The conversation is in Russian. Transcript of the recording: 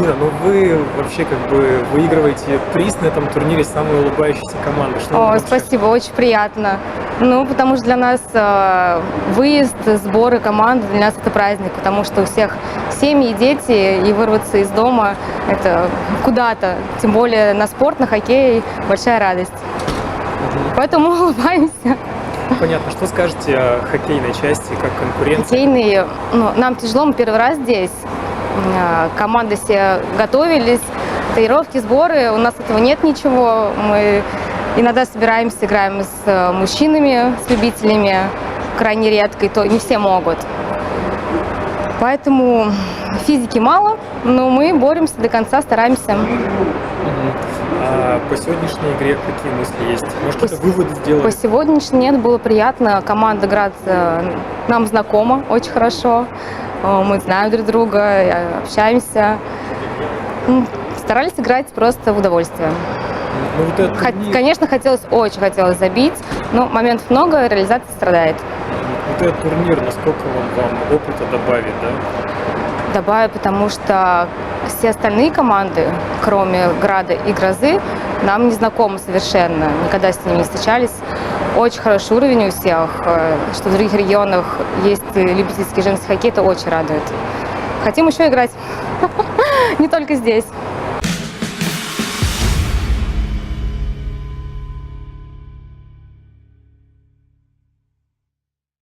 Нина, ну вы вообще как бы выигрываете приз на этом турнире «Самая улыбающаяся команда». Что вы О, вообще- спасибо, очень приятно. Ну, потому что для нас выезд, сборы команды, для нас это праздник, потому что у всех семьи, дети, и вырваться из дома – это куда-то, тем более на спорт, на хоккей – большая радость. Поэтому улыбаемся. Понятно. Что скажете о хоккейной части, как конкуренции? Хоккейные, ну, нам тяжело, мы первый раз здесь. Команды все готовились, тренировки, сборы, у нас этого нет ничего. Мы иногда собираемся, играем с мужчинами, с любителями, крайне редко, и то не все могут. Поэтому физики мало, но мы боремся до конца, стараемся. А по сегодняшней игре какие мысли есть? Может, какие-то выводы По сделать? сегодняшней нет, было приятно. Команда Град нам знакома очень хорошо. Мы знаем друг друга, общаемся. Старались играть просто в удовольствие. Ну, вот этот турнир, Конечно, очень хотелось забить, но моментов много, реализация страдает. вот этот турнир, насколько он вам опыта добавит, да? Добавлю, потому что все остальные команды, кроме Града и Грозы, нам не знакомы совершенно, никогда с ними не встречались. Очень хороший уровень у всех, что в других регионах есть любительский женский хоккей, это очень радует. Хотим еще играть, не только здесь.